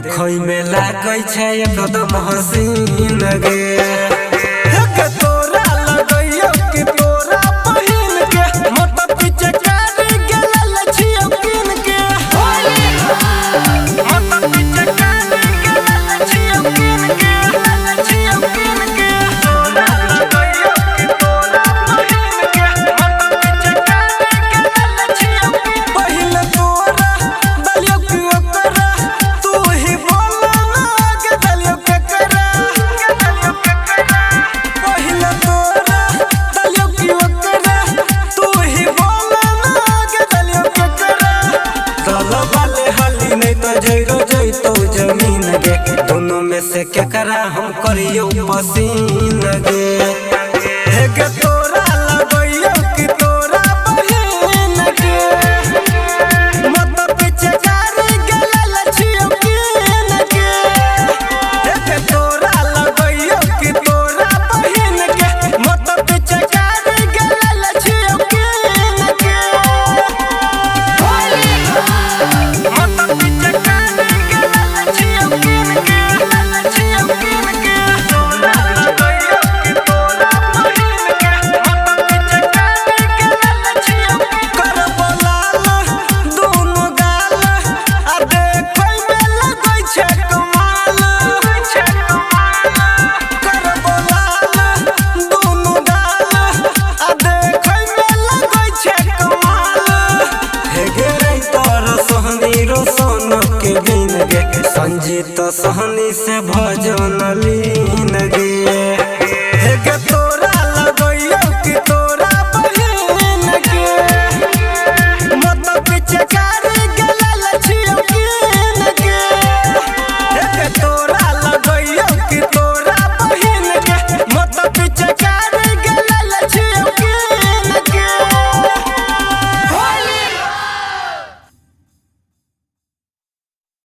देखै में लागै छै एकदम हसीन गे के तोरा लगैयो कि तोरा पहिन के मत पीछे कर गेल छियो किन के मत पीछे कर गेल छियो किन के तोरा लगैयो कि तोरा पहिन के मत पीछे कर गेल छियो पहिले तोरा दलियो कि ओकरा तू ही बोल ना के दलियो के करा पहिले तोरा दलियो कि ओकरा तू ही बोल ना के दलियो के करा चलो वाले हाली नहीं तो जइरो जइतो जमीन गे दोनों में से केकरा हम करियो पसीन गे हे गे तोरा लगैयो कि तोरा बहिन गे मत पीछे कर गेल छियो किन के हे गे तोरा लगैयो कि तोरा बहिन गे मत पीछे कर गेल छियो किन के मत पीछे कर गेल छियो किन के तोरा लगैयो कि तोरा बहिन गे मत पीछे कर गेल छियो कर बोलाल दोनों गाल आ देखै में लगै छै कमाल कर बोलाल दोनों गाल आ देखै में लगै छै कमाल हे गे रे तोर सोहनी रो सोन के बिन गे संजीत सोहनी से भजन लीन गे